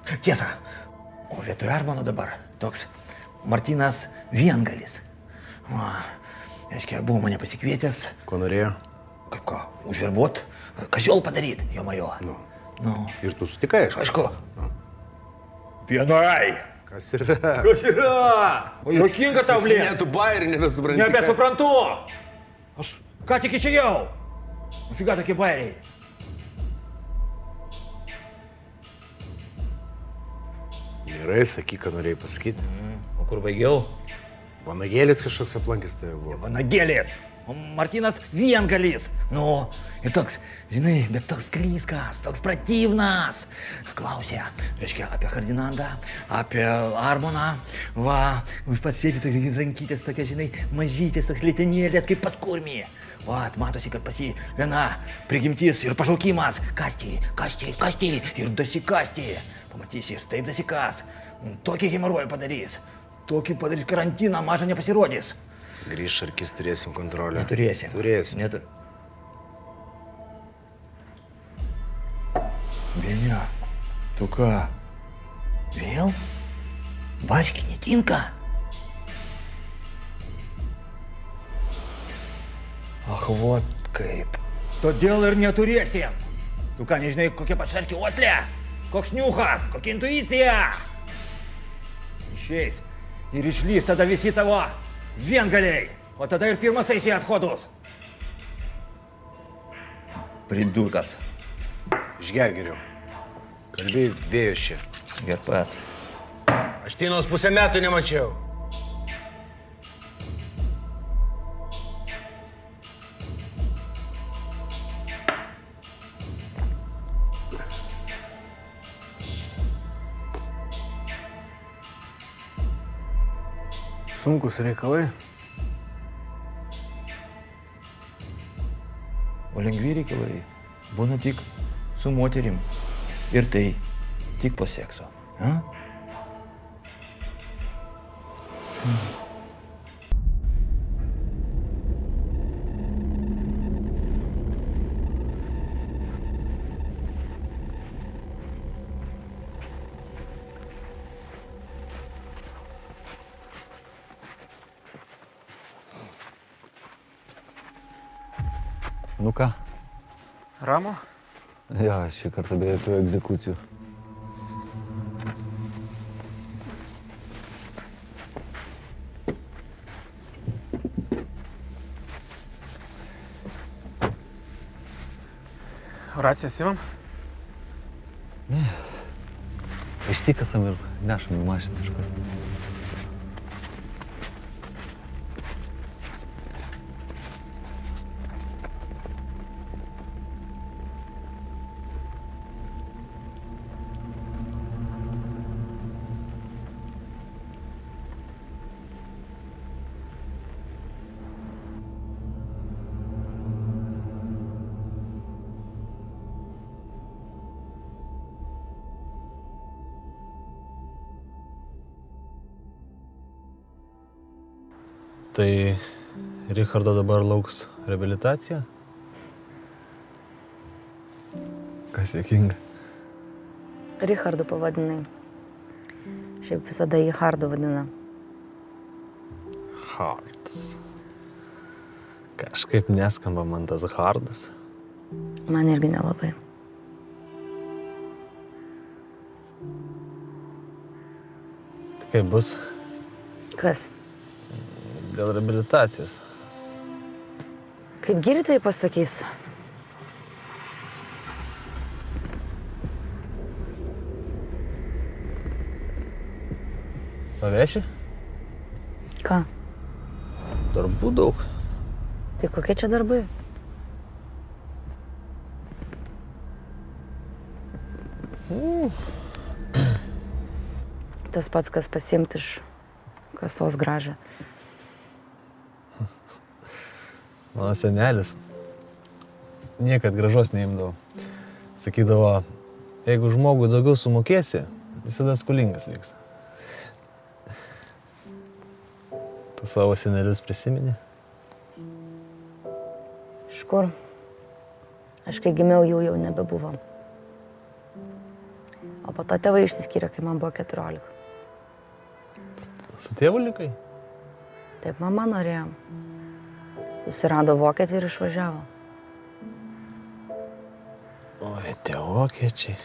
Tiesa, o vietoj Armono dabar toks Martynas Viengalis. Aiškiai, buvo mane pasikvietęs. Ko norėjo? Kaip ką, užverbuot, kažiol padaryt, jo majo. Nu. Ir tu sutikai, Aišku. Pienai! Kas yra? Kas yra? O juokinga tau, blė? Ne, tu bairį nebesupranti. Nebesuprantu! Aš ką tik išėjau. Nafiga tokie bairiai. Gerai, sakyk, ką norėjai pasakyti. O kur baigiau? Vanagėlis kažkoks aplankęs tave buvo. Vanagėlis. O Martynas Viengalis. Nu, ir toks, žinai, bet toks klyskas, toks pratyvnas. Klausė, reiškia, apie Ferdinandą, apie Armoną. Va, pasėdė tokia rankytės, tokia, žinai, mažytės, toks lėtenėlės, kaip pas kurmį. Va, matosi, kad pas jį viena prigimtis ir pašaukimas. Kasti, kasti, kasti ir dasikasti. Pamatysi, jis taip dasikas. Tokį hemorojų padarys. Tokį padarys karantiną, mažą nepasirodys. Grįš arkis, turėsim kontrolę. Neturėsim. Turėsim. Benia, tu ką? Vėl? Bački netinka? Ach, vot kaip. Todėl ir neturėsim. Tu ką, nežinai, kokia pašalkė uoslė? Koks niuchas, kokia intuicija? Išeis ir išlys tada visi tavo Viengaliai, o tada ir pirmas eisi athodus. Pridurkas. Išger geriau. Kalbėjai vėjus čia. Gerpas. Aš Tinos pusę metų nemačiau. Sunkus reikalai. O lengvi reikalai būna tik su moterim. Ir tai tik po sekso. A? Nu ką? Ramu? Jo, šį kartą be jokių egzekucijų. Racijas imam? Išsikasam ir nešam į mašiną kažkur. Tai Richardo dabar lauks reabilitacija? Kas juokinga? Richardu pavadinai. Šiaip visada jį Hardu vadina. Hardas. Kažkaip neskamba man tas Hardas. Man irgi nelabai. Tai kaip bus? Kas? Dėl reabilitacijos. Kaip gydytojai pasakys? Paveši? Ką? Darbų daug. Tai kokie čia darbai? Tas pats, kas pasiimti iš kasos gražą. Mano senelis niekad gražos neimdavo. Sakydavo, jeigu žmogui daugiau sumokėsi, visada skolingas liks. Tu savo senelius prisimeni? Iš kur? Aš kai gimiau, jų jau nebebuvo. O po to tėvai išsiskyrė, kai man buvo 14. Su tėvu likai? Taip mama norėjo. Susirado vokietį ir išvažiavo. Oi, tie vokiečiai.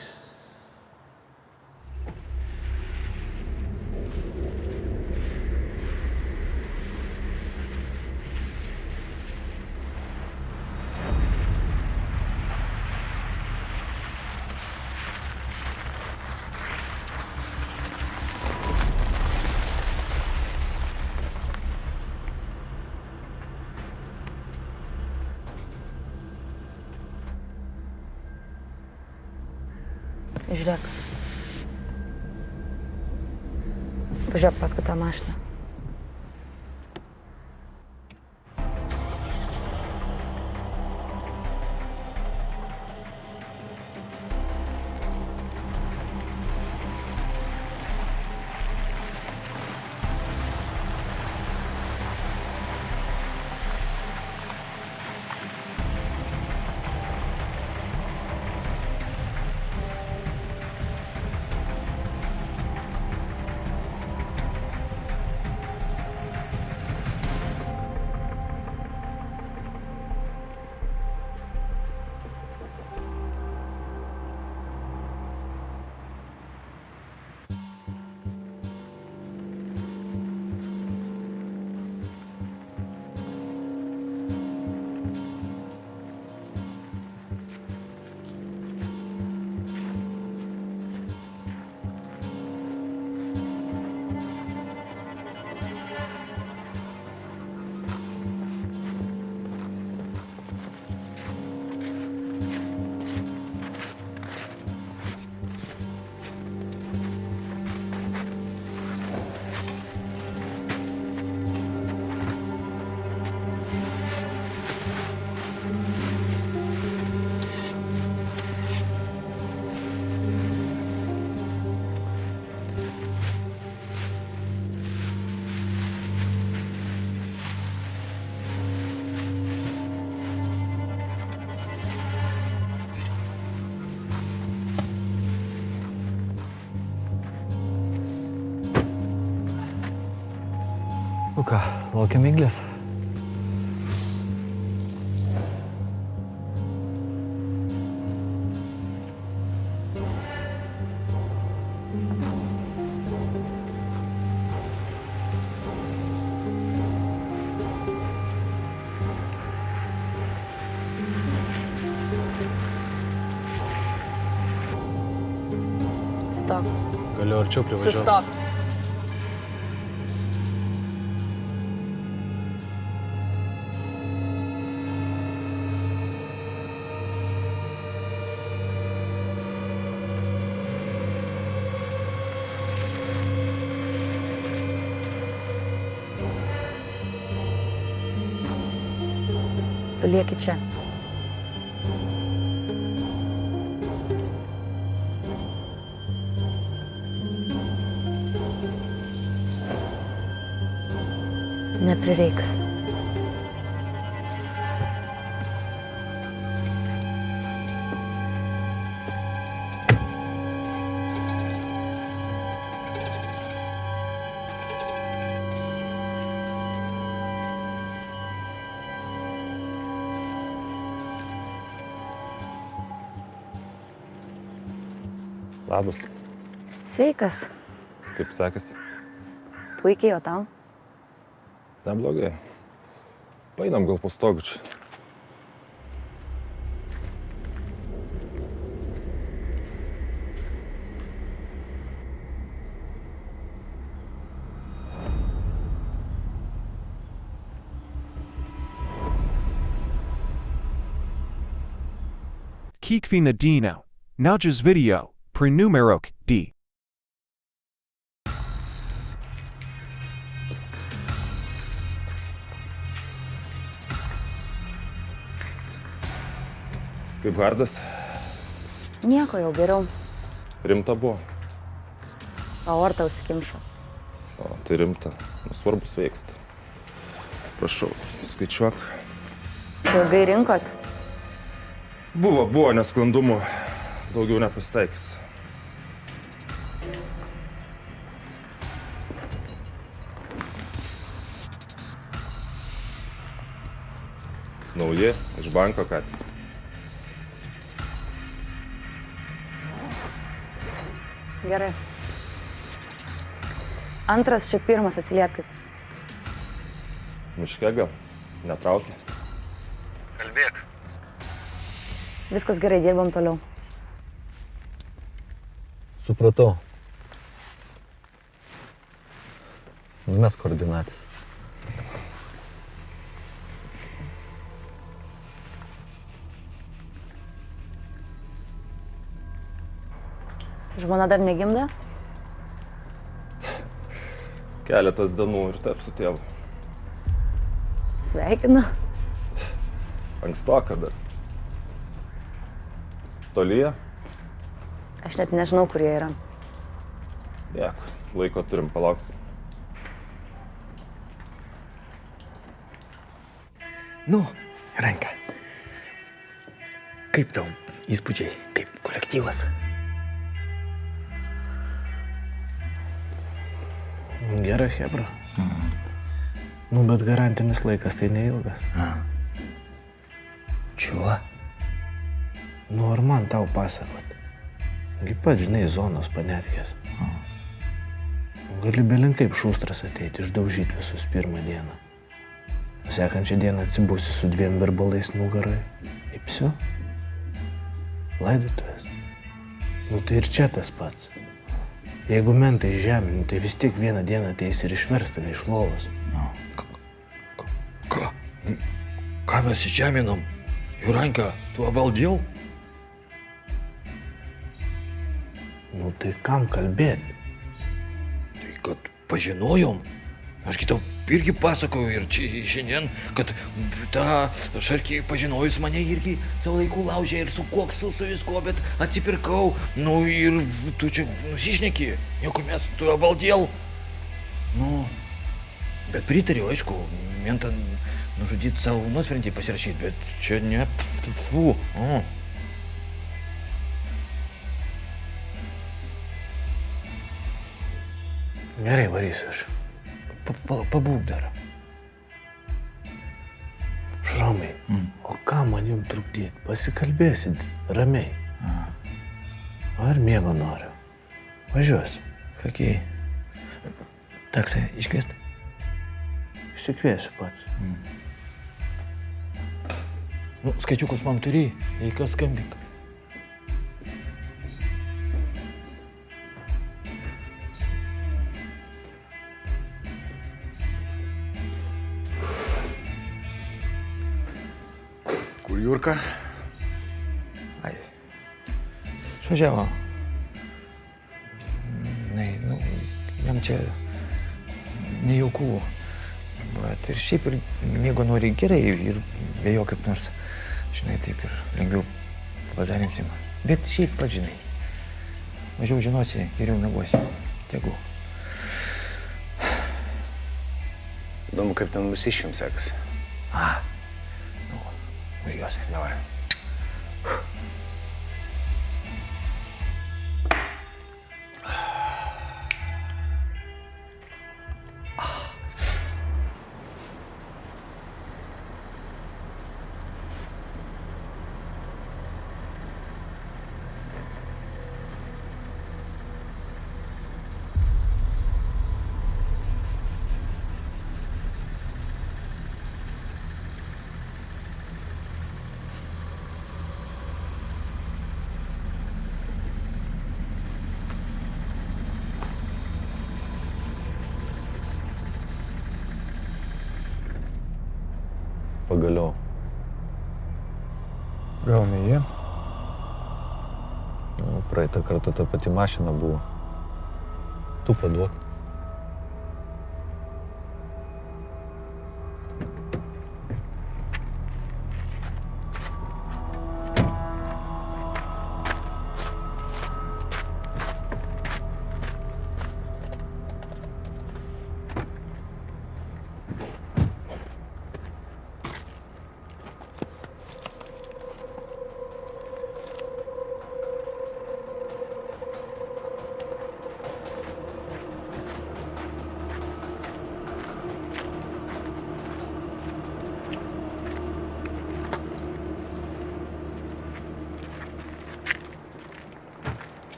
Žiūrėk. Pažiūrėk paskui tą mašiną. Nu ką, laukiam Miglės. Stop. Galiu arčiau privažiuoti. Sustok. Tu lieki čia. Neprireiks. Labas, Sveikas. kaip sekasi? Puikiai, o tau? Neblogai. Paeinam gal po stogu čia. Kikvinadino. Naujas video. Prenumerok D. Kaip hardas? Nieko jau geriau. Rimta buvo. Aorta užsikimšo. O, tai rimta. Svarbu sveiksta. Prašau, skaičiuok. Ilgai rinkot? Buvo nesklandumų. Daugiau nepasitaikys. Nauji, iš banko ką tik. Gerai. Antras, čia pirmas, atsiliepkit. Miške gal? Netraukia? Kalbėk. Viskas gerai, dirbam toliau. Supratau. Numes koordinatės. Žmona dar negimda? Keletas dienų ir tapsiu tėvu. Sveikinu. Ankstoka dar. Tolyje? Aš net nežinau, kur jie yra. Nieko, laiko turim, palauksim. Nu, Ranka. Kaip tau įspūdžiai, kaip kolektyvas? Gera hebra. Nu, bet garantinis laikas tai neilgas. Čiuo? Nu, ar man tau pasakot? Gi pats žinai zonos panetkės. Gali belin kaip šustras ateiti, išdaužyti visus pirmą dieną. Sekančią dieną atsibusi su 2 verbalais nugarai. Įpsiu. Laidotuvės. Nu, tai ir čia tas pats. Jeigu mentai žemė, tai vis tiek vieną dieną ateis ir išvers tave iš lovos. Ką mes įžeminom? Juranka, tu obaldėl? Nu, tai kam kalbėti? Tai kad pažinojom. Ašgi tau irgi pasakojau ir čia šiandien, kad tą Šarkį pažinojus mane irgi savo laikų laužė ir su koksu, su visko, bet atsipirkau. Nu ir tu čia nusišneki, nieko mes, tu obaldėl. Nu, bet pritariu, aišku, mentą nužudyti savo nuosprendį pasirašyti, bet čia ne... Fu. Gerai, varysiu aš. Pabūk dar. Šramai, o ką man jums trukdyti? Pasikalbėsit ramiai. Ar miego noriu? Važiuosim. Kokiai? Taksą iškviest? Išsikviesiu pats. Nu, skaičiukus man turi, jei kas skambink. Kur Jurka? Ai, išvažiavo. Nu, jam čia nejaukų. Bet ir šiaip ir miego nori gerai ir be jo kaip nors, žinai, taip ir lengviau padarinsim. Bet šiaip pats žinai. Mažiau žinosi, geriau miegosi. Tegu. Įdomu, kaip ten mūsiškiam sekasi. Nu, užjuosi. Davai. Pagaliau. Gal ne jie? Nu, praeitą kartą ta pati mašina buvo. Tu paduok.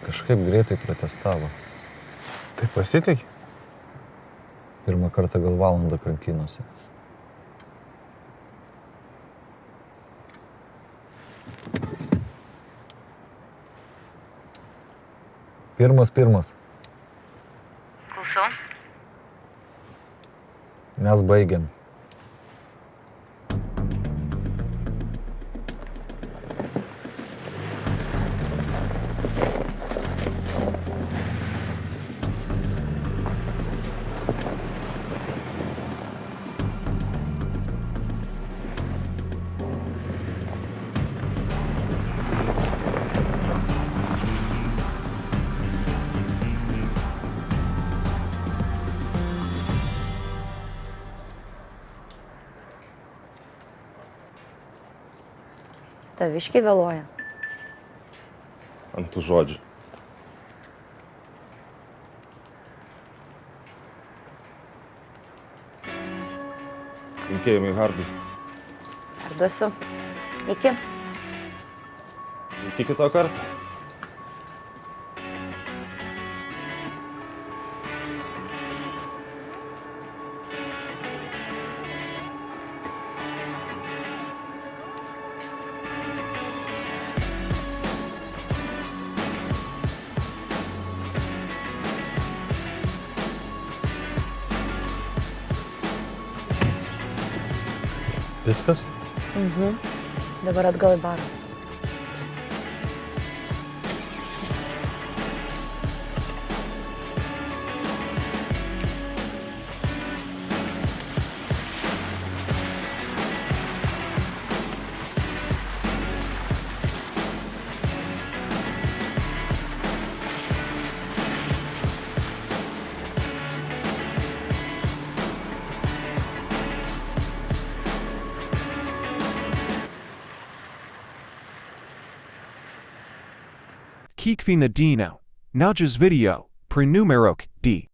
Kažkaip greitai pratestavo. Tai pasitikė? Pirmą kartą gal valandą kankinosi. Pirmas. Klausau. Mes baigiam. Taviškiai vėluoja. Ant tų žodžių. Linkėjimai Hardui. Perduosiu. Iki. Iki kito karto. Viskas? Dabar atgal į barą. Kikvi Nadino. Nowjas video. Prenumerok D.